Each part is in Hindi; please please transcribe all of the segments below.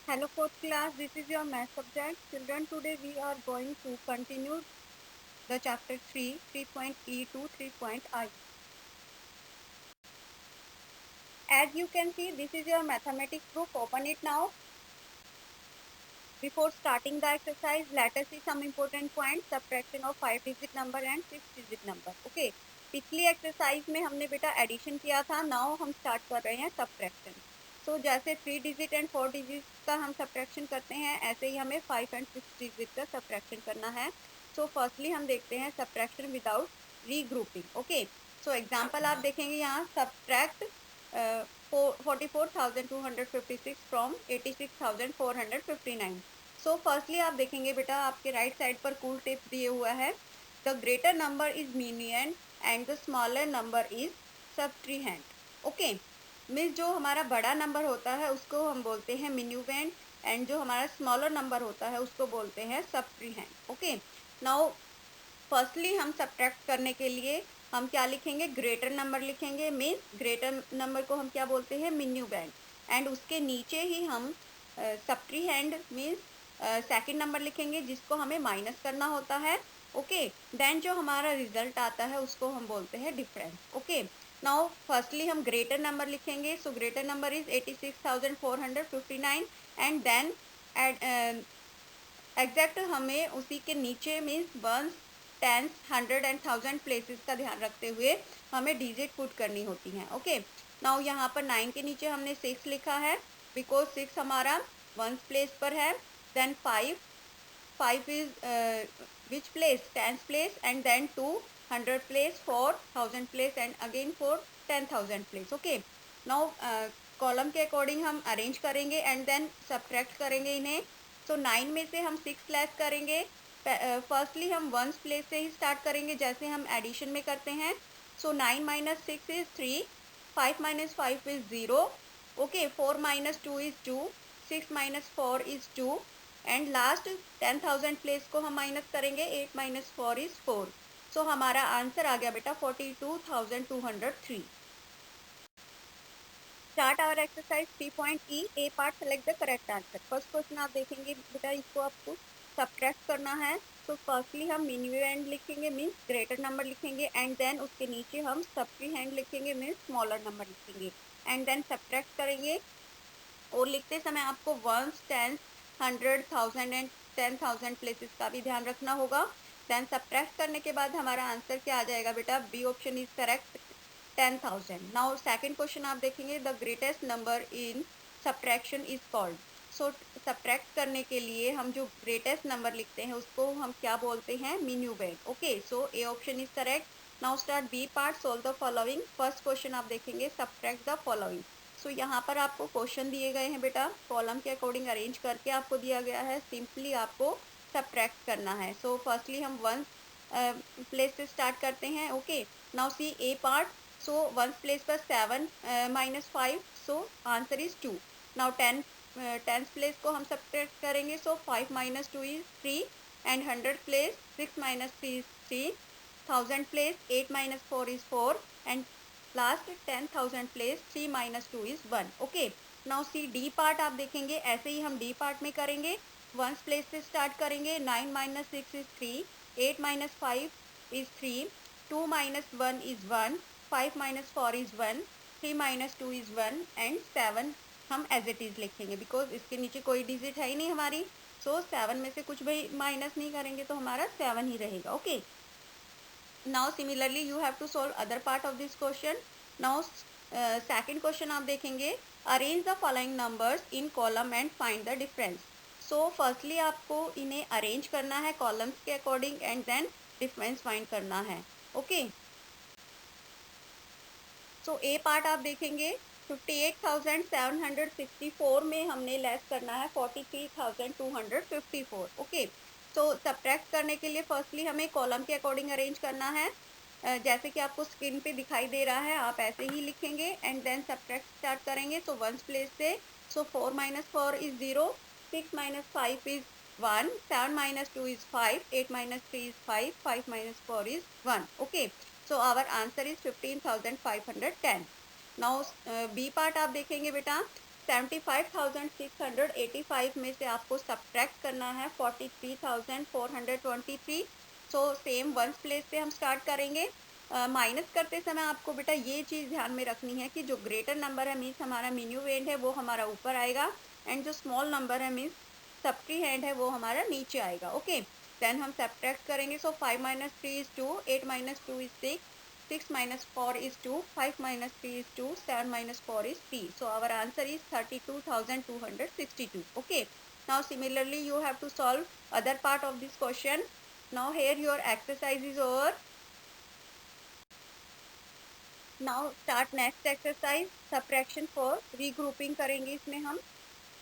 Hello fourth class, this is your math subject. Children, today we are going to continue the chapter 3, 3.E to 3.I. As you can see, this is your mathematics book. Open it now. Before starting the exercise, let us see some important points. Subtraction of 5-digit number and 6-digit number. Okay. पिछली एक्सरसाइज में हमने बेटा एडिशन किया था. नाउ हम स्टार्ट कर रहे हैं सब्ट्रैक्शन. तो जैसे 3 डिजिट एंड 4 डिजिट का हम सब्ट्रैक्शन करते हैं, ऐसे ही हमें 5 एंड 6 डिजिट का सब्ट्रैक्शन करना है. सो फर्स्टली हम देखते हैं subtraction without regrouping. Okay. So example आप देखेंगे यहाँ, सब्ट्रैक्ट 44,256 फ्रॉम 86,459. सो फर्स्टली आप देखेंगे बेटा, आपके राइट साइड पर कूल टिप्स दिए हुआ है. The greater number is minuend and the smaller number is subtrahend. Okay. Means जो हमारा बड़ा नंबर होता है उसको हम बोलते हैं मिन्यूवेंट, एंड जो हमारा स्मॉलर नंबर होता है उसको बोलते हैं सब्ट्रीहेंड. ओके. नाउ फर्स्टली हम सब्ट्रैक्ट करने के लिए हम क्या लिखेंगे, ग्रेटर नंबर लिखेंगे. मीन्स ग्रेटर नंबर को हम क्या बोलते हैं, मिन्यूवेंट, एंड उसके नीचे ही हम सब्ट्रीहेंड मीन्स सेकंड नंबर लिखेंगे जिसको हमें माइनस करना होता है. ओके. देन जो हमारा रिजल्ट आता है उसको हम बोलते हैं डिफरेंस. ओके. नाउ फर्स्टली हम ग्रेटर नंबर लिखेंगे. So greater number is 86,459, and then exact हमें उसी के नीचे means ones, tens, 100 and 1000 places का ध्यान रखते हुए हमें डिजिट पुट करनी होती हैं. ओके. नाउ यहाँ पर 9 के नीचे हमने 6 लिखा है बिकॉज 6 हमारा वंस प्लेस पर है. Then 5 is which place, 10th place, and then 2 100 place, 4 1000 place, and again 4 10,000 place. Okay. Now column के अकॉर्डिंग हम अरेंज करेंगे एंड देन सब्ट्रैक्ट करेंगे इन्हें. तो 9 में से हम 6 लेस करेंगे. फर्स्टली हम वंस प्लेस से ही स्टार्ट करेंगे जैसे हम एडिशन में करते हैं. सो 9 - 6 is 3, 5 - 5 is 0. Okay. 4 - 2 is 2, 6 - 4 is 2, and last 10,000 place को हम माइनस करेंगे. 8 - 4 इज 4. सो हमारा आंसर आ गया बेटा 42,203. Start our exercise 3.E. A part select the correct answer. First question आप देखेंगे बेटा, इसको आपको सब्ट्रैक्ट करना है. तो फर्स्टली हम मिन्यूएंड लिखेंगे मीन्स ग्रेटर नंबर लिखेंगे, एंड देन उसके नीचे हम सब्ट्रीहेंड लिखेंगे मीन्स स्मॉलर नंबर लिखेंगे, एंड देन सब्ट्रैक्ट करेंगे. और लिखते समय आपको वंस, टेंस, 100, 1000 एंड 10,000 प्लेसेस का भी ध्यान रखना होगा. देन सब्ट्रैक्ट करने के बाद हमारा आंसर क्या आ जाएगा बेटा, B option is correct, 10,000. Now second question आप देखेंगे, the greatest number in subtraction is called. So subtract करने के लिए हम जो ग्रेटेस्ट नंबर लिखते हैं उसको हम क्या बोलते हैं, minuend. Okay. So A option is correct. Now start B part, solve the following. First question आप देखेंगे, सब्ट्रैक्ट द फॉलोइंग. सो यहाँ पर आपको क्वेश्चन दिए गए हैं बेटा, कॉलम के अकॉर्डिंग अरेंज करके आपको दिया गया है. सिंपली आपको सब्ट्रैक्ट करना है. सो फर्स्टली हम वन प्लेस से स्टार्ट करते हैं. Okay. Now see A part. So one place पर 7 - 5, सो answer is 2. Now 10th place को हम सब्ट्रैक्ट करेंगे. So 5 - 2 is 3, and 100 place 6 - 3 is 3, 1000 place 8 - 4 is 4, and last 10,000 place 3 - 2 is 1. Okay. Now see D part आप देखेंगे, ऐसे ही हम डी पार्ट में करेंगे. वंस प्लेस से स्टार्ट करेंगे. 9 - 6 is 3, 8 - 5 is 3, 2 - 1 is 1, 5 - 4 is 1, 3 - 2 is 1, and 7 हम एज इट इज लिखेंगे बिकॉज इसके नीचे कोई डिजिट है ही नहीं हमारी. सो 7 में से कुछ भी माइनस नहीं करेंगे तो हमारा 7 ही रहेगा. Okay. Now similarly you have to solve other part of this question. Now second question आप देखेंगे, arrange the following numbers in column and find the difference. So firstly आपको इन्हें arrange करना है columns के according and then difference find करना है. Okay. So A part आप देखेंगे, 58,764 में हमने लेस करना है 43,254. ओके. तो सब्ट्रैक्ट करने के लिए फर्स्टली हमें कॉलम के अकॉर्डिंग अरेंज करना है. जैसे कि आपको स्क्रीन पे दिखाई दे रहा है, आप ऐसे ही लिखेंगे एंड देन सब्ट्रैक्ट स्टार्ट करेंगे. सो वंस प्लेस से. So 4 - 4 is 0, 6 - 5 is 1, 7 - 2 is 5, 8 - 3 is 5, 5 - 4 is 1. Okay. So our answer is 15,510. Now B part आप देखेंगे बेटा, 75,685 में से आपको सब्ट्रैक्ट करना है 43,423। सो सेम वंस प्लेस से हम स्टार्ट करेंगे। माइनस करते समय आपको बेटा ये चीज़ ध्यान में रखनी है कि जो ग्रेटर नंबर है मीन्स हमारा मिन्यूएंड है वो हमारा ऊपर आएगा, एंड जो स्मॉल नंबर है मीन्स सबट्री हैंड है वो हमारा नीचे आएगा। ओके, देन हम सब्ट्रैक्ट करेंगे। So 5 - 3 is 2, 8 - 2 is 6, 6 - 4 is 2, 5 - 3 is 2, 7 - 4 is 3. So our answer is 32,262. Okay. Now similarly you have to solve other part of this question. Now here your exercise is over. Now start next exercise, subtraction for regrouping करेंगे इसमें हम।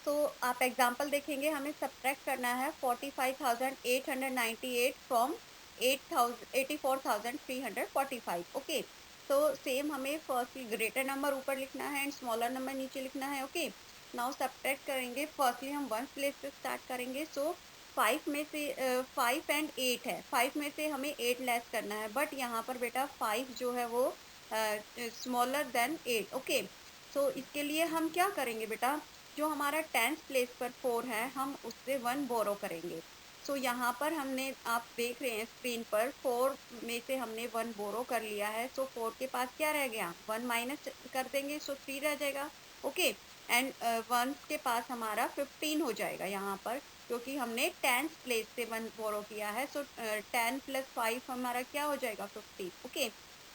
तो आप एग्जाम्पल देखेंगे, हमें सब्ट्रैक्ट करना है 45,898 फ्रॉम 84,345। ओके, तो सेम हमें फर्स्ट ग्रेटर नंबर ऊपर लिखना है एंड स्मॉलर नंबर नीचे लिखना है। ओके, नाउ सब्ट्रैक्ट करेंगे। फर्स्टली हम वन प्लेस से स्टार्ट करेंगे। सो 5 में से 5 एंड 8 है, 5 में से हमें 8 लेस करना है, बट यहाँ पर बेटा 5 जो है वो स्मॉलर देन 8। ओके, सो इसके लिए हम क्या करेंगे बेटा, जो हमारा 10th प्लेस पर 4 है हम उससे 1 बोरो करेंगे। सो यहाँ पर हमने, आप देख रहे हैं स्क्रीन पर, 4 में से हमने 1 बोरो कर लिया है। सो 4 के पास क्या रह गया, 1 माइनस कर देंगे, सो 3 रह जाएगा। ओके, एंड 1 के पास हमारा 15 हो जाएगा यहाँ पर, क्योंकि हमने 10th प्लेस से 1 बोरो किया है। सो 10 + 5 हमारा क्या हो जाएगा, 15। ओके,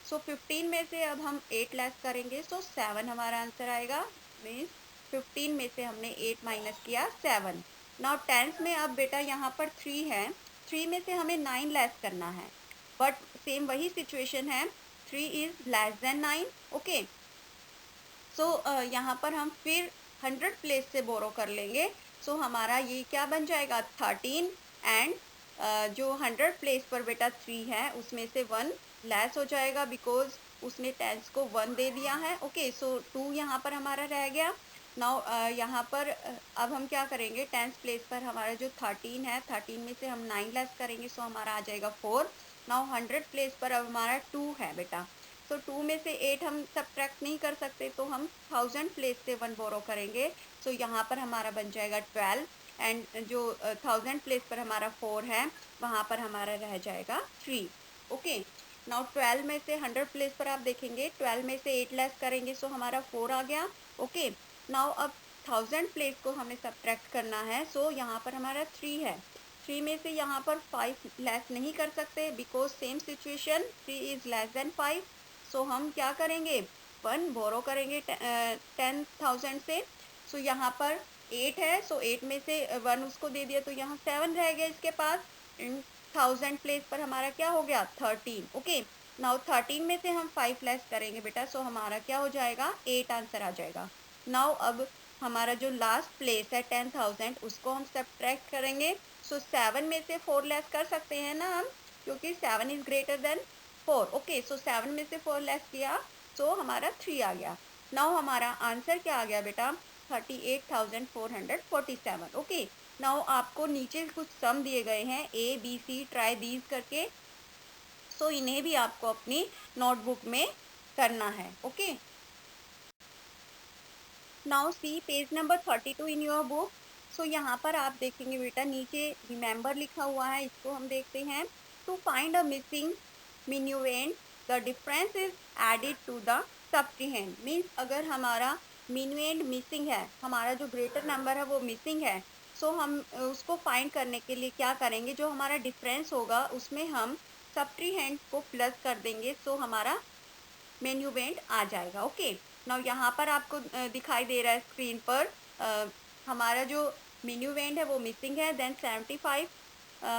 सो 15 में से अब हम 8 लेस करेंगे, सो 7 हमारा आंसर आएगा। मीन्स 15 में से हमने 8 माइनस किया 7। नाउ 10th में अब बेटा यहाँ पर 3 है, 3 में से हमें 9 लेस करना है, बट सेम वही सिचुएशन है, 3 इज लेस देन 9। ओके, सो यहाँ पर हम फिर 100 प्लेस से बोरो कर लेंगे। सो हमारा ये क्या बन जाएगा, 13, एंड जो 100 प्लेस पर बेटा 3 है उसमें से 1 लेस हो जाएगा, बिकॉज उसने 10 को 1 दे दिया है। ओके, सो 2 यहाँ पर हमारा रह गया। नाउ यहाँ पर अब हम क्या करेंगे, 10th प्लेस पर हमारा जो 13 है, 13 में से हम 9 लेस करेंगे, सो हमारा आ जाएगा 4। नाउ 100 प्लेस पर अब हमारा 2 है बेटा, तो 2 में से 8 हम सब्ट्रैक्ट नहीं कर सकते, तो हम 1000 प्लेस से 1 बोरो करेंगे। सो यहाँ पर हमारा बन जाएगा 12, एंड जो 1000 प्लेस पर हमारा 4 है वहाँ पर हमारा रह जाएगा 3। ओके, नाउ 12 में से 100 प्लेस पर आप देखेंगे, 12 में से 8 लेस करेंगे, सो हमारा 4 आ गया। ओके, नाउ अब 1000 प्लेस को हमें सब्ट्रैक्ट करना है। सो यहाँ पर हमारा 3 है, 3 में से यहाँ पर 5 लेस नहीं कर सकते, because same situation, 3 is less than 5। सो हम क्या करेंगे, 1 बोरो करेंगे 10,000 से। सो यहाँ पर 8 है, सो 8 में से 1 उसको दे दिया, तो यहाँ 7 रह गया इसके पास। 1000 प्लेस पर हमारा क्या हो गया, 13। ओके, नाउ 13 में से हम 5 लेस करेंगे बेटा, सो हमारा क्या हो जाएगा, 8 आंसर आ जाएगा। नाउ अब हमारा जो लास्ट प्लेस है 10,000 उसको हम सब्ट्रैक्ट करेंगे। सो 7 में से 4 लेस कर सकते हैं ना हम, क्योंकि 7 इज ग्रेटर देन 4। ओके, सो 7 में से 4 लेस किया, सो हमारा 3 आ गया। नाउ हमारा आंसर क्या आ गया बेटा, 38,447। ओके, नाउ आपको नीचे कुछ सम दिए गए हैं, A B C try these करके, सो इन्हें भी आपको अपनी नोटबुक में करना है। Okay, now see page number 32 in your book. So यहाँ पर आप देखेंगे बेटा नीचे रिमेंबर लिखा हुआ है, इसको हम देखते हैं। To find a missing minuend the difference is added to the subtrahend. Means अगर हमारा मिन्यूएंड मिसिंग है, हमारा जो ग्रेटर नंबर है वो मिसिंग है, सो हम उसको फाइंड करने के लिए क्या करेंगे, जो हमारा डिफरेंस होगा उसमें हम सब्ट्रीहेंड को प्लस कर देंगे, सो हमारा मिन्यूएंड आ जाएगा। ओके, नाउ यहाँ पर आपको दिखाई दे रहा है स्क्रीन पर, हमारा जो मिन्यूएंड है वो मिसिंग है, देन 75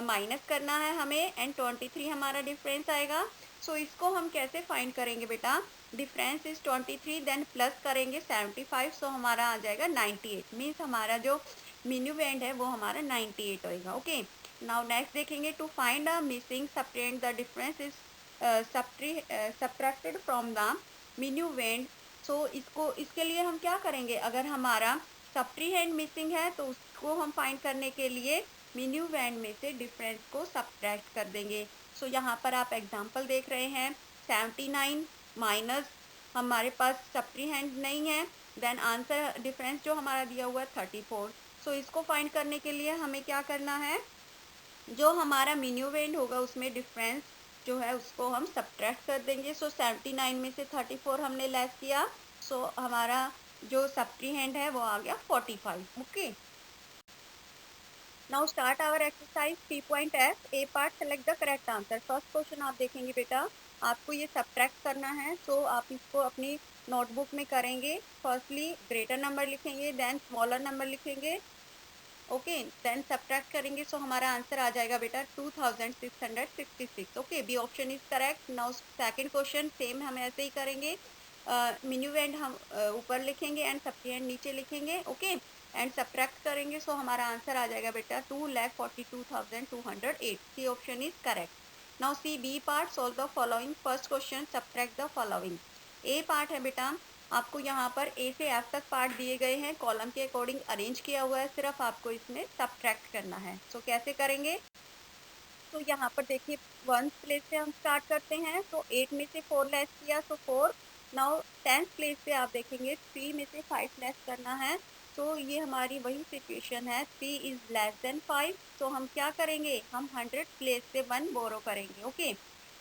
माइनस करना है हमें, एंड 23 हमारा डिफरेंस आएगा। सो इसको हम कैसे फाइंड करेंगे बेटा, डिफरेंस इज 23, देन प्लस करेंगे 75, सो हमारा आ जाएगा 98। मीन्स हमारा जो मिन्यूएंड है वो हमारा 98 होएगा। ओके, नाउ नेक्स्ट देखेंगे, to find a missing subtrahend the difference is subtracted from the minuend. So इसके लिए हम क्या करेंगे, अगर हमारा सब्ट्रीहेंड मिसिंग है तो उसको हम फाइंड करने के लिए मिन्यूएंड में से डिफरेंस को सब्ट्रैक्ट कर देंगे। सो यहाँ पर आप एग्जांपल देख रहे हैं, 79 माइनस, हमारे पास सब्ट्रीहेंड नहीं है, देन आंसर डिफरेंस जो हमारा दिया हुआ है 34। सो इसको फाइंड करने के लिए हमें क्या करना है, जो हमारा मिन्यूवेंड होगा उसमें डिफरेंस जो है उसको हम सब्ट्रैक्ट कर देंगे। सो 79 में से 34 हमने लेस किया, सो हमारा जो सब्ट्रीहेंड है वो आ गया 45। Okay, now start our exercise 3.f A part, select the correct answer. First question आप देखेंगे बेटा, आपको ये सब्ट्रैक्ट करना है। सो आप इसको अपनी नोटबुक में करेंगे। फर्स्टली ग्रेटर नंबर लिखेंगे, देन स्मॉलर नंबर लिखेंगे, ओके, देन सब्ट्रैक्ट करेंगे। सो हमारा आंसर आ जाएगा बेटा 2666। Okay, B option is correct. Now second question same हम ऐसे ही करेंगे। मिन्यूएंड हम ऊपर लिखेंगे एंड सब्ट्रीहेंड नीचे लिखेंगे, ओके, एंड सब्ट्रैक्ट करेंगे। सो हमारा आंसर आ जाएगा बेटा 2,42,208। C option is correct. Now see B part, solve the following. First question, subtract the following. A part है बेटा, आपको यहाँ पर ए से एफ तक पार्ट दिए गए हैं, कॉलम के अकॉर्डिंग अरेंज किया हुआ है, सिर्फ आपको इसमें सब्ट्रैक्ट करना है। सो कैसे करेंगे, तो यहाँ पर देखिए 1 प्लेस से हम स्टार्ट करते हैं। तो 8 में से 4 लेस किया, सो 4। नाउ 10th प्लेस से आप देखेंगे 3 में से 5 लेस करना है। तो ये हमारी वही सिचुएशन है, 3 इज लेस देन 5। तो हम क्या करेंगे, हम 100 प्लेस से 1 बोरो करेंगे, ओके।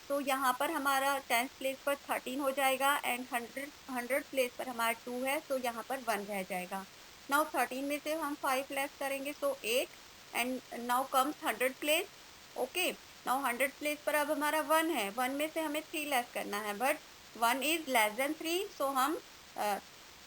तो यहाँ पर हमारा 10th प्लेस पर 13 हो जाएगा एंड 100 प्लेस पर हमारा 2 है, तो यहाँ पर 1 रह जाएगा। नाउ 13 में से हम 5 लेस करेंगे, सो 8 and now comes 100 place, okay. Now 100 place पर अब हमारा 1 है, 1 में से हमें 3 लेस करना है, बट 1 इज लेस देन 3। सो हम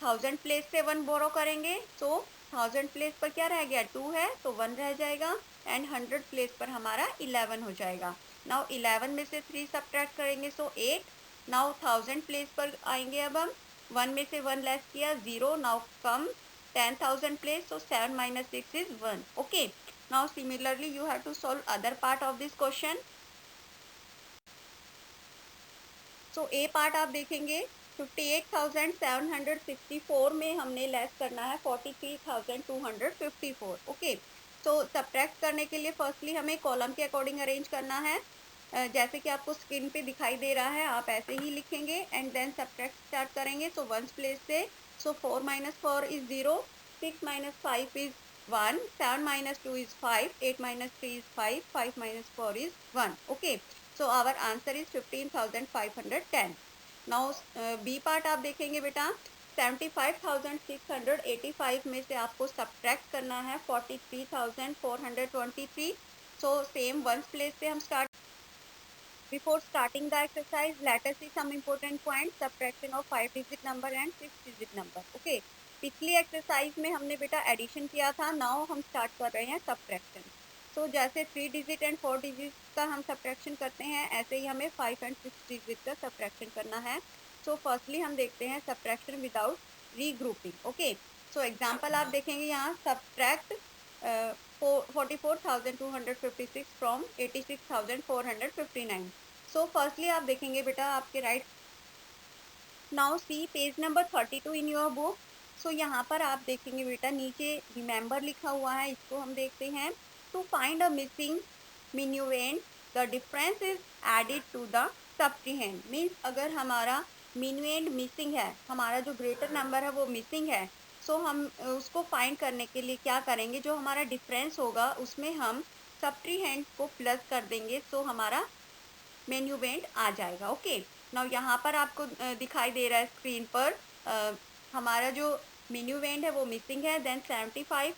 1000 प्लेस से 1 बोरो करेंगे। सो 1000 प्लेस पर क्या रह गया, 2 है, तो 1 रह जाएगा एंड 100 प्लेस पर हमारा 11 हो जाएगा। नाउ 11 में से 3 सब्ट्रैक्ट करेंगे, सो 8। नाउ 1000 प्लेस पर आएंगे, अब हम 1 में से 1 लेस किया, 0। Now come 10,000 place, so 7 minus 6 is 1. Okay, now similarly you have to solve other part of this question. So A part आप देखेंगे 58,764 में हमने लेस करना है 43,254। ओके, तो सब्ट्रैक्ट करने के लिए फर्स्टली हमें कॉलम के अकॉर्डिंग अरेंज करना है। जैसे कि आपको स्क्रीन पे दिखाई दे रहा है, आप ऐसे ही लिखेंगे एंड देन सब्ट्रैक्ट स्टार्ट करेंगे। सो 1 प्लेस से, so 4 minus 4 is 0, 6 minus 5 is 1, 7 minus 2 is 5, 8 minus 3 is 5, 5 minus 4 is 1. Okay, so our answer is 15,510. Now B part आप देखेंगे बेटा, 75,685 में से आपको सब्ट्रैक्ट करना है 43,423। सो सेम 1 प्लेस से हम start. Before starting the exercise, let us see some important points. Subtraction of 5-digit number and 6-digit number. Okay. पिछली एक्सरसाइज में हमने बेटा एडिशन किया था, नाउ हम स्टार्ट कर रहे हैं सब्ट्रैक्शन। तो जैसे 3 डिजिट एंड 4 डिजिट का हम सब्ट्रैक्शन करते हैं, ऐसे ही हमें 5 एंड 6 डिजिट का सब्ट्रैक्शन करना है। सो फर्स्टली हम देखते हैं subtraction without regrouping. Okay, so example आप देखेंगे यहाँ, सब्ट्रैक्ट 44,256 फ्रॉम 86,459। सो फर्स्टली आप देखेंगे बेटा आपके right. Now see page number 32 in your book. So यहाँ पर आप देखेंगे बेटा नीचे रिमेंबर लिखा हुआ है, इसको हम देखते हैं। To find a missing minuend, the difference is added to the subtrahend. Means अगर हमारा मिन्यूएंड मिसिंग है, हमारा जो ग्रेटर नंबर है वो मिसिंग है, सो हम उसको फाइंड करने के लिए क्या करेंगे, जो हमारा डिफरेंस होगा उसमें हम सब्ट्रीहेंड को प्लस कर देंगे, सो हमारा मिन्यूएंड आ जाएगा। ओके, नाउ यहाँ पर आपको दिखाई दे रहा है स्क्रीन पर, हमारा जो मिन्यूएंड है वो मिसिंग है, देन 75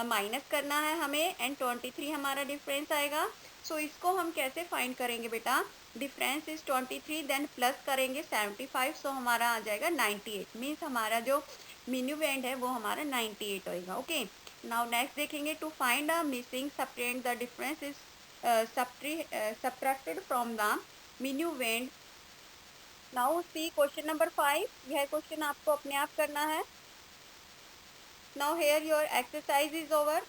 माइनस करना है हमें एंड 23 हमारा डिफरेंस आएगा। सो इसको हम कैसे फाइंड करेंगे बेटा, डिफरेंस इज 23, देन प्लस करेंगे 75, सो हमारा आ जाएगा 98। मीन्स हमारा जो मिन्यूएंड है वो हमारा 98 होएगा। ओके, नाउ नेक्स्ट देखेंगे, to find a missing subtrahend, the difference is subtracted from the minuend. Now see question number 5, यह क्वेश्चन आपको अपने आप करना है। Now here your exercise is over.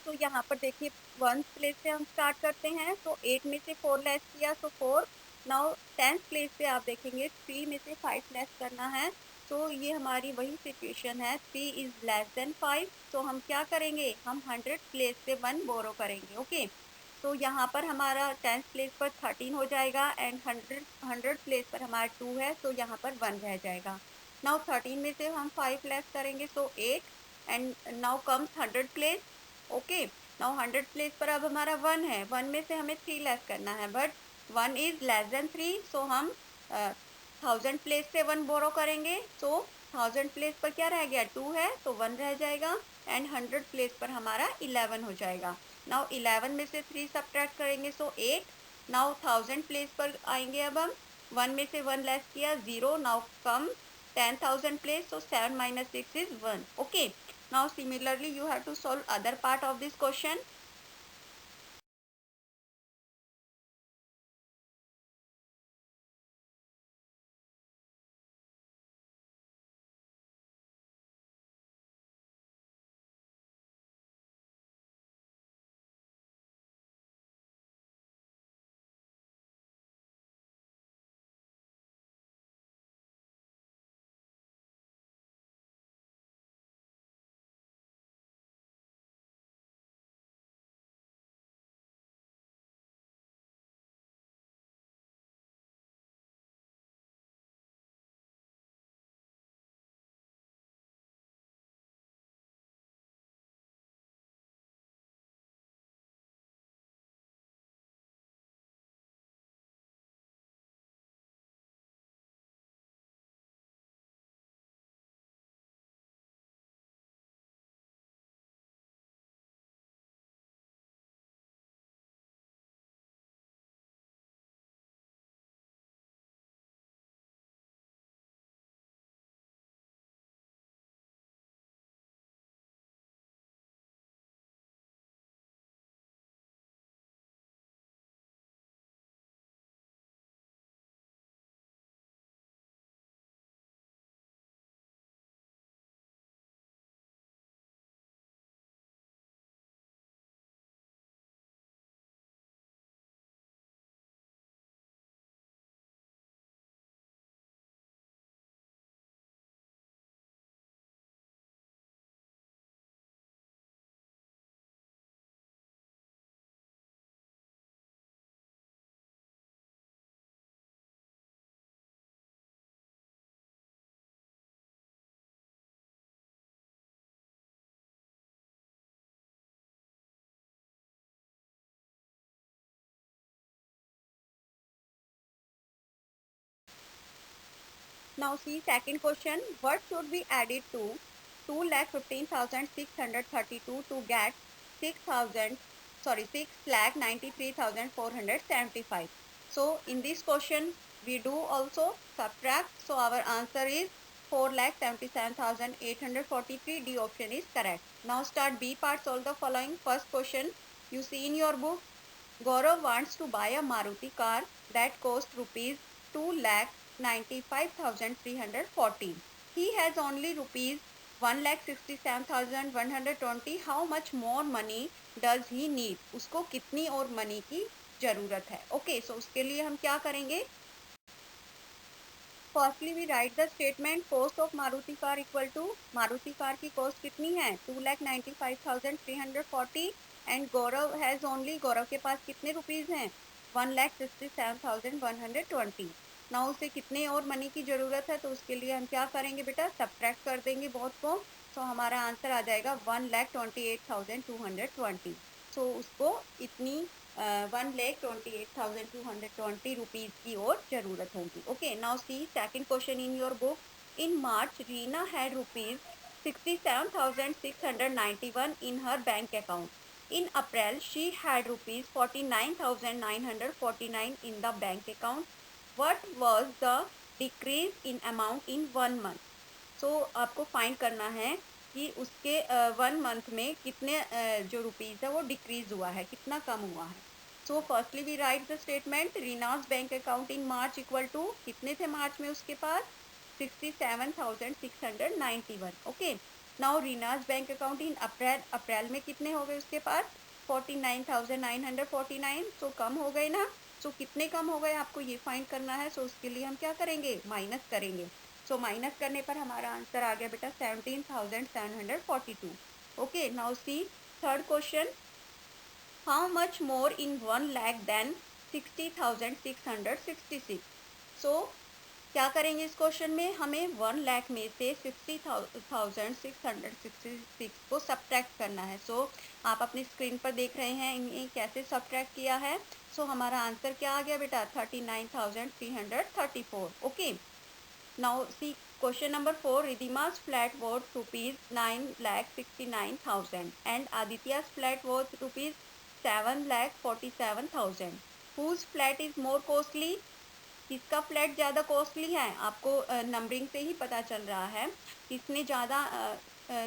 तो यहाँ पर देखिए 1 प्लेस से हम स्टार्ट करते हैं। तो 8 में से 4 लेस किया, सो 4। नाउ 10th प्लेस से आप देखेंगे 3 में से 5 लेस करना है। तो ये हमारी वही सिचुएशन है, 3 इज लेस देन 5। तो हम क्या करेंगे, हम 100 प्लेस से 1 बोरो करेंगे। ओके, तो यहाँ पर हमारा 10th प्लेस पर 13 हो जाएगा एंड 100 प्लेस पर हमारा 2 है, तो यहाँ पर 1 रह जाएगा। नाउ 13 में से हम 5 लेस करेंगे, सो 8 and now comes 100 place. Okay, now 100 place पर अब हमारा 1 है, 1 में से हमें 3 लेस करना है, बट 1 इज लेस देन 3, सो हम 1000 प्लेस से 1 बोरो करेंगे, सो 1000 प्लेस पर क्या रह गया, 2 है तो 1 रह जाएगा, एंड 100 प्लेस पर हमारा 11 हो जाएगा। नाउ 11 में से 3 सब्ट्रैक्ट करेंगे, सो 8। नाउ 1000 प्लेस पर आएंगे, अब हम 1 में से 1 लेस किया, 0, now come 10,000 place, so 7 minus 6 is 1. Okay, now similarly you have to solve other part of this question. Now see second question, what should be added to 2,15,632 to get 6,93,475. So in this question we do also subtract, so our answer is 4,77,843. D option is correct. Now start B part, solve the following. First question, you see in your book, Gaurav wants to buy a Maruti car that cost rupees 2,95,314. He has only rupees 1,67,120. How much more money does he need? उसको कितनी और मनी की जरूरत है? ओके, सो उसके लिए हम क्या करेंगे? Firstly we write the statement, cost of Maruti car equal to, Maruti car की कॉस्ट कितनी है, 2,95,340, and Gaurav has only, Gaurav के पास कितने रुपीज हैं, 1,67,120. ना उसे कितने और मनी की जरूरत है, तो उसके लिए हम क्या करेंगे बेटा, सब्ट्रैक्ट कर देंगे बहुत को, तो हमारा आंसर आ जाएगा 1,28,220. सो उसको इतनी 1,28,220 रुपीज की और जरूरत होगी. Okay, now C second question in your book. In March Reena had rupees 67,691 in her bank account. In April, she had rupees 49,949 in the bank account. What was the decrease in amount in 1 month? So आपको फाइंड करना है कि उसके 1 मंथ में कितने जो रुपीज़ है वो डिक्रीज हुआ है, कितना कम हुआ है. So firstly we write the statement, Reena's bank account in March equal to, कितने थे मार्च में उसके पास, 67,691. Okay, now Reena's bank account in April, April में कितने हो गए उसके पास, 49,949. सो कम हो गए ना, सो कितने कम हो गए आपको ये फाइंड करना है. सो उसके लिए हम क्या करेंगे, माइनस करेंगे. सो माइनस करने पर हमारा आंसर आ गया बेटा 17,742. Okay, now see third question, how much more in 1 lakh than 60,666. So क्या करेंगे इस क्वेश्चन में, हमें 1 लाख में से 60,666 को सब्ट्रैक्ट करना है। सो आप अपनी स्क्रीन पर देख रहे हैं इन्हें कैसे सब्ट्रैक्ट किया है। सो हमारा आंसर क्या आ गया बेटा, 39,334। Okay, now see question number 4, रिधिमा's flat was ₹9,69,000 and Aditya's flat was ₹7,47,000. Whose flat is more costly? किसका फ्लैट ज़्यादा कॉस्टली है, आपको नंबरिंग से ही पता चल रहा है किसने ज़्यादा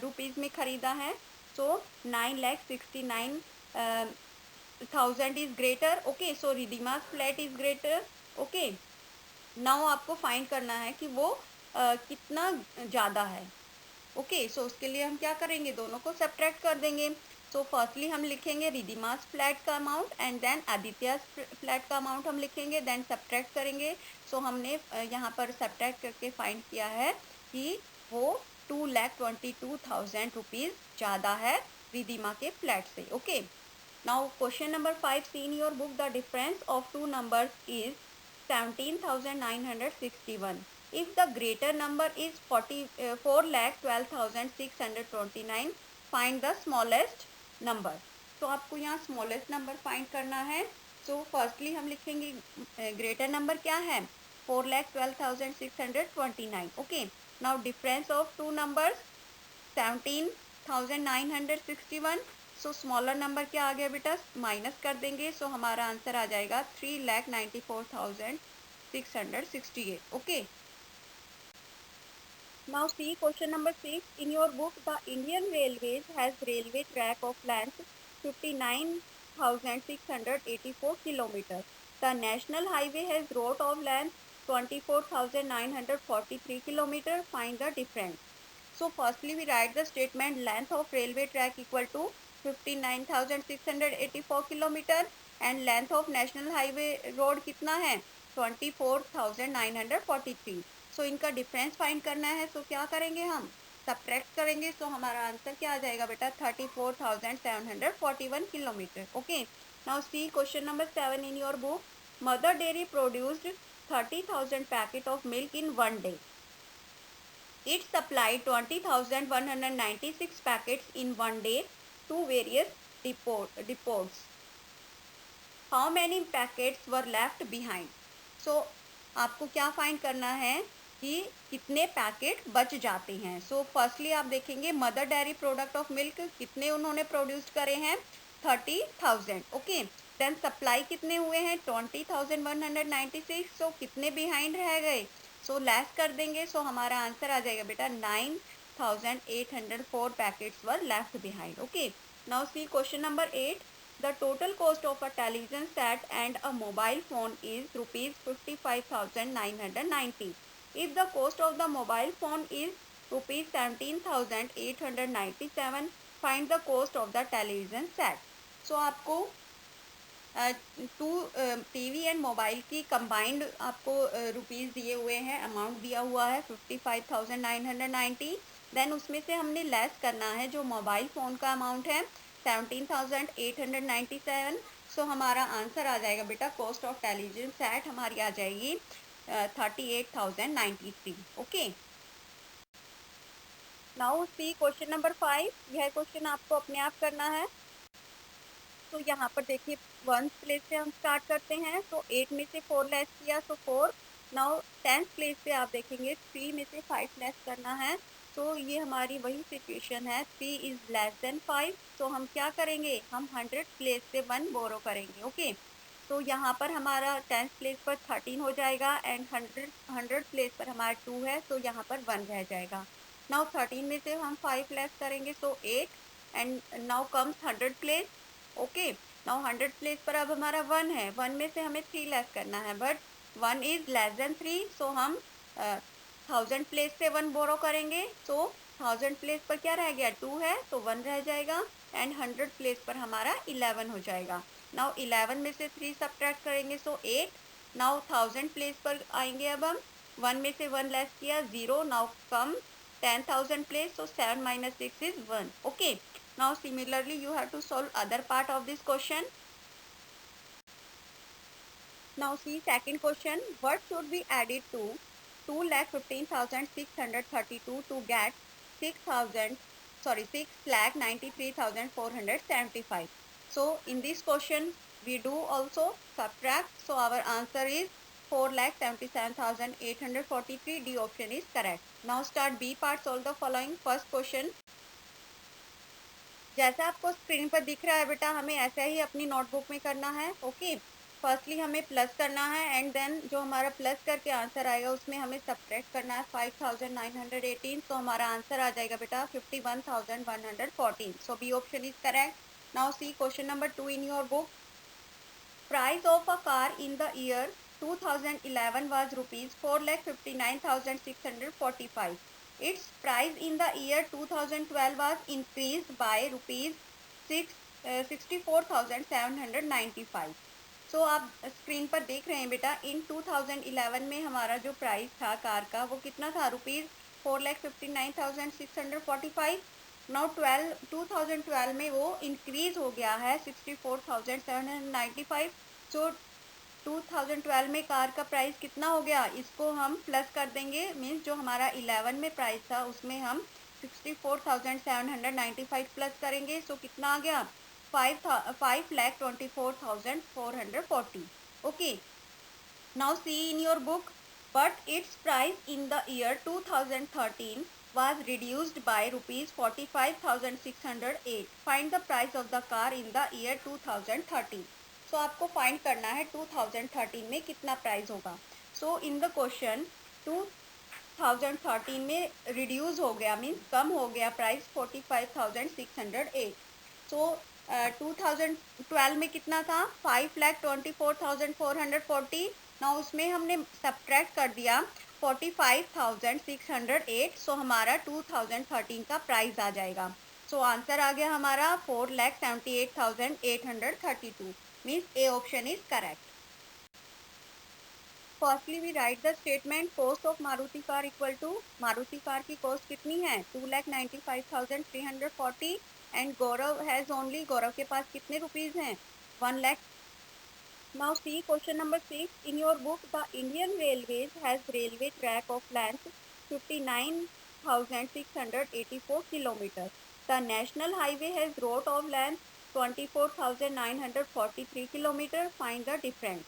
रुपीज़ में ख़रीदा है। So 9,69,000 is greater. Okay, so Ridhima's flat is greater. Okay, now आपको फाइंड करना है कि वो कितना ज़्यादा है। ओके, सो उसके लिए हम क्या करेंगे, दोनों को सब्ट्रैक्ट कर देंगे। सो फर्स्टली हम लिखेंगे रिधिमा's फ्लैट का अमाउंट एंड देन आदित्या's फ्लैट का अमाउंट हम लिखेंगे, देन सब्ट्रैक्ट करेंगे। सो हमने यहाँ पर सब्ट्रैक्ट करके फाइंड किया है कि वो 2,22,000 रुपीज़ ज़्यादा है रिधिमा के फ्लैट से। Okay, now question number 5, see in your book the difference of two numbers is 17,961. If the greater number is 4,12,629, find the smallest number. तो आपको यहाँ स्मॉलेस्ट नंबर फाइंड करना है। सो फर्स्टली हम लिखेंगे ग्रेटर नंबर क्या है, 4,12,629। Okay, now difference of two numbers 17,961। So smaller number क्या आ गया बेटा, माइनस कर देंगे। सो हमारा आंसर आ जाएगा 3,94,668। Okay, now see question number 6. In your book, the Indian Railways has railway track of length 59,684 kilometers. The National Highway has route of length 24,943 kilometers. Find the difference. So firstly we write the statement length of railway track equal to 59,684 kilometer and length of national highway road कितना है 24,943. सो इनका डिफरेंस फाइंड करना है। सो क्या करेंगे, हम सब्ट्रैक्ट करेंगे। सो हमारा आंसर क्या आ जाएगा बेटा, 34,741 kilometre. Okay, now see question number 7 in your book, mother dairy produced 30,000 packet of milk in 1 day. It supplied 20,196 packets in 1 day to various depots. How many packets were left behind? So आपको क्या फाइंड करना है कि कितने पैकेट बच जाते हैं। सो फर्स्टली आप देखेंगे mother dairy product of milk कितने उन्होंने प्रोड्यूस करे हैं, 30,000। ओके, देन सप्लाई कितने हुए हैं, 20,196। सो कितने बिहाइंड रह गए, सो लेस कर देंगे। सो हमारा आंसर आ जाएगा बेटा 9,804 packets were left behind. Okay, now see question number 8, the total cost of a television set and a mobile phone is ₹55,990. If the cost of the mobile phone is ₹17,897, find the cost of the television set. So आपको टीवी एंड मोबाइल की कंबाइंड आपको रुपीज़ दिए हुए हैं, अमाउंट दिया हुआ है 55,990। देन उसमें से हमने लेस करना है जो मोबाइल फ़ोन का अमाउंट है 17,897। सो हमारा आंसर आ जाएगा बेटा, कॉस्ट ऑफ टेलीविजन सेट हमारी आ जाएगी 38,093। Okay, now see question number 5। यह क्वेश्चन आपको अपने आप करना है। तो यहाँ पर देखिए 1st प्लेस से हम स्टार्ट करते हैं। तो 8 में से 4 लेस किया, सो 4। नाउ 10th प्लेस पे आप देखेंगे 3 में से 5 लेस करना है। तो ये हमारी वही सिचुएशन है, 3 इज़ लेस देन 5। तो हम क्या करेंगे, हम 100 प्लेस से 1 बोरो करेंगे। ओके, तो यहाँ पर हमारा 10th प्लेस पर 13 हो जाएगा एंड 100 प्लेस पर हमारा 2 है, तो यहाँ पर 1 रह जाएगा। नाउ 13 में से हम 5 लेस करेंगे, सो 8 and now comes 100 place. Okay, now 100 place पर अब हमारा 1 है, 1 में से हमें 3 लेस करना है, बट 1 इज़ लेस देन 3। सो हम 1000 प्लेस से 1 बोरो करेंगे। सो 1000 प्लेस पर क्या रह गया, 2 है, तो 1 रह जाएगा एंड 100 प्लेस पर हमारा 11 हो जाएगा। नाउ 11 में से 3 सब्ट्रैक्ट करेंगे, सो 8। नाउ 1000 प्लेस पर आएंगे, अब हम 1 में से 1 लेस किया, 0। Now come 10,000 place, so 7 minus 6 is 1. Okay, now similarly you have to solve other part of this question. Now see second question, what should be added to 2,15,632 to get 6,93,475. So in this question we do also subtract. So our answer is 4,77,843. D option is correct. Now start B part. Solve the following. First question. जैसा आपको स्क्रीन पर दिख रहा है बेटा, हमें ऐसा ही अपनी नोटबुक में करना है. ओके, फर्स्टली हमें प्लस करना है एंड देन जो हमारा प्लस करके आंसर आएगा उसमें हमें सब्ट्रैक्ट करना है 5,918. तो हमारा आंसर आ जाएगा बेटा 51,114. So B option is correct. Now see question number 2 in your book. Price of a car in the year 2011 was rupees 4,59,645. Its price in the year 2012 was increased by rupees 64,795. सो आप स्क्रीन पर देख रहे हैं बेटा, इन 2011 में हमारा जो प्राइस था कार का वो कितना था, रुपीज़ 4,59,645. नाउ 2012 में वो इंक्रीज हो गया है 64,795. सो 2012 में कार का प्राइस कितना हो गया, इसको हम प्लस कर देंगे. मीन्स जो हमारा 11 में प्राइस था उसमें हम 64,795 प्लस करेंगे. सो कितना आ गया, 5,24,440. Okay, now C in your book. But it's price in the year 2013 was reduced by rupees 45,608. Find the price of the car in the year 2013. सो आपको फाइंड करना है 2013 में कितना प्राइस होगा. सो इन द क्वेश्चन 2013 में रिड्यूस हो गया, मीन्स कम हो गया प्राइस 45,608. सो 2012 में कितना था, 5,24,440. ना उसमें हमने सब्ट्रैक्ट कर दिया 45,608. सो हमारा 2013 का प्राइस आ जाएगा. सो आंसर आ गया हमारा 4,78,832. Means A option is correct. Firstly we write the statement cost of Maruti car equal to, Maruti car की cost कितनी है 2,95,340 and Gaurav has only, Gaurav के पास कितने रुपीस हैं 1 lakh. Now see question number 6 in your book. The Indian Railways has railway track of length 59,684 kilometers. The National Highway has road of length 24,943 kilometers. Find the difference.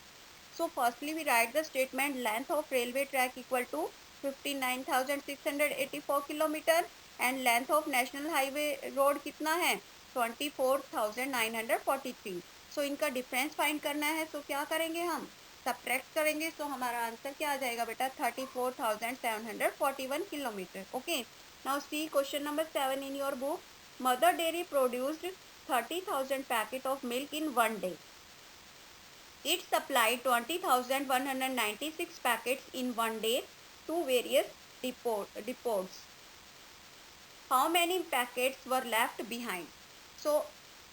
So firstly we write the statement length of railway track equal to 59,684 kilometer and length of national highway road कितना है 24,943. सो इनका डिफरेंस फाइंड करना है. सो क्या करेंगे, हम सब्ट्रैक्ट करेंगे. सो हमारा आंसर क्या आ जाएगा बेटा 34,741 kilometre. Okay, now see question number 7 in your book. Mother dairy produced 30,000 packet of milk in 1 day. It supplied 20,196 packets in 1 day to various depots. How many packets were left behind? So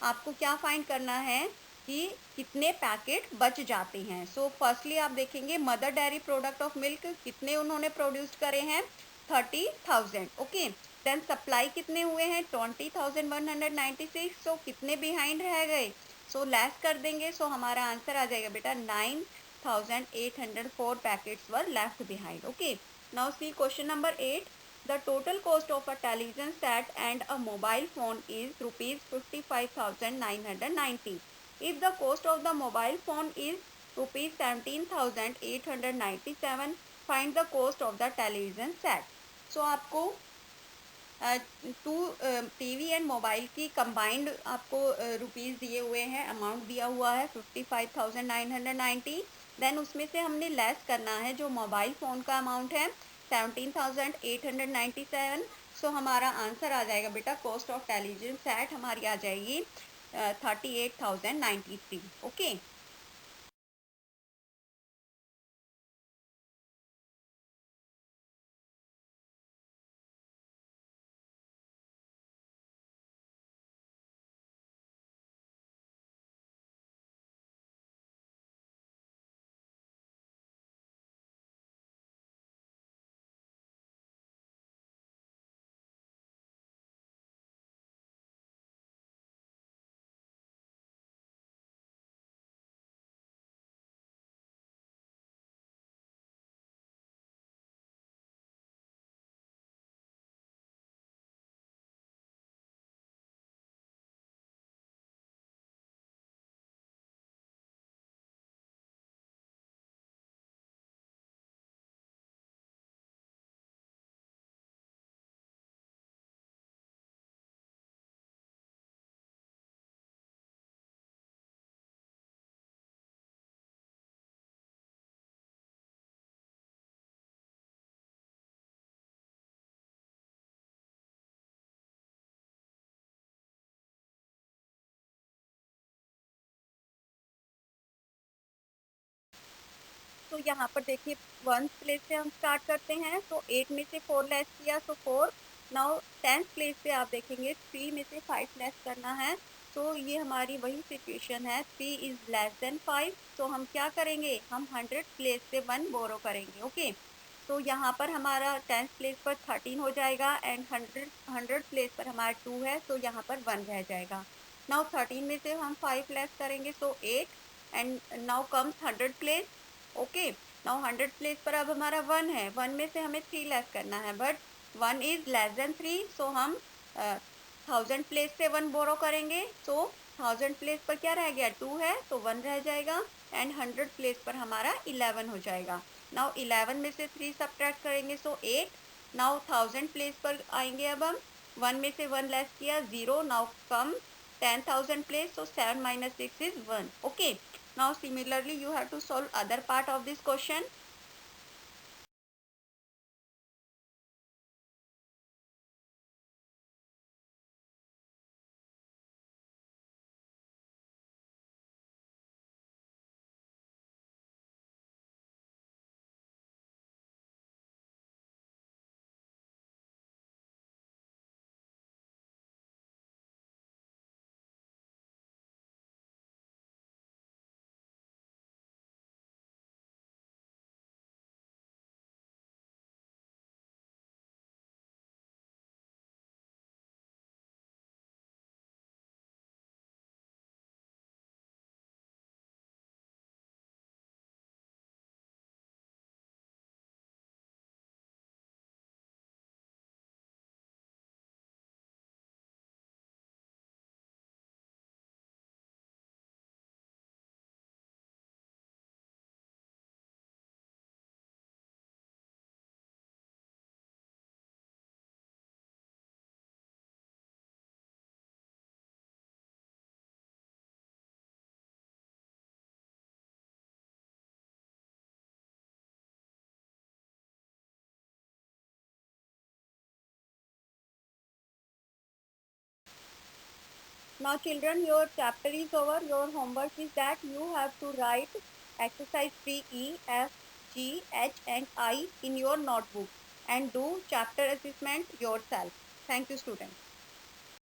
आपको क्या फाइंड करना है कि कितने पैकेट बच जाते हैं. सो फर्स्टली आप देखेंगे mother dairy product of milk कितने उन्होंने प्रोड्यूस करे हैं 30,000. ओके, देन सप्लाई कितने हुए हैं 20,196. सो कितने बिहाइंड रह गए, सो लेस कर देंगे. सो हमारा आंसर आ जाएगा बेटा 9,804 packets were left behind. Okay, now see question number 8. The total cost of a television set and a mobile phone is rupees 55,990. If the cost of the mobile phone is rupees 17,897, find the cost of the television set. So आपको टीवी एंड मोबाइल की कंबाइंड आपको रुपीज़ दिए हुए हैं, अमाउंट दिया हुआ है 55,990. देन उसमें से हमने लेस करना है जो मोबाइल फ़ोन का अमाउंट है 17,897. सो हमारा आंसर आ जाएगा बेटा कॉस्ट ऑफ टेलीविजन सेट हमारी आ जाएगी 38,093. ओके. तो यहाँ पर देखिए 1th प्लेस से हम स्टार्ट करते हैं, तो 8 में से 4 लेस किया, सो 4। नाउ 10th प्लेस पे आप देखेंगे 3 में से 5 लेस करना है, तो ये हमारी वही सिचुएशन है, 3 इज लेस देन 5। तो हम क्या करेंगे, हम 100 प्लेस से 1 बोरो करेंगे। ओके, तो यहाँ पर हमारा 10th प्लेस पर 13 हो जाएगा एंड 100 प्लेस पर हमारा 2 है, तो यहाँ पर 1 रह जाएगा। नाउ 13 में से हम 5 लेस करेंगे, सो 8 and now comes 100 place. Okay, now 100 place पर अब हमारा 1 है, 1 में से हमें 3 लेस करना है, बट 1 इज लेस देन 3, सो हम 1000 प्लेस से 1 बोरो करेंगे, सो 1000 प्लेस पर क्या रह गया, 2 है, तो 1 रह जाएगा एंड 100 प्लेस पर हमारा 11 हो जाएगा। नाउ 11 में से 3 सब्ट्रैक्ट करेंगे, सो 8। नाउ 1000 प्लेस पर आएंगे, अब हम 1 में से 1 लेस किया, 0। Now come 10,000 place, so 7 minus 6 is 1. Okay, now similarly you have to solve other part of this question. Now children, your chapter is over. Your homework is that you have to write exercise 3E, F, G, H and I in your notebook and do chapter assessment yourself. Thank you students.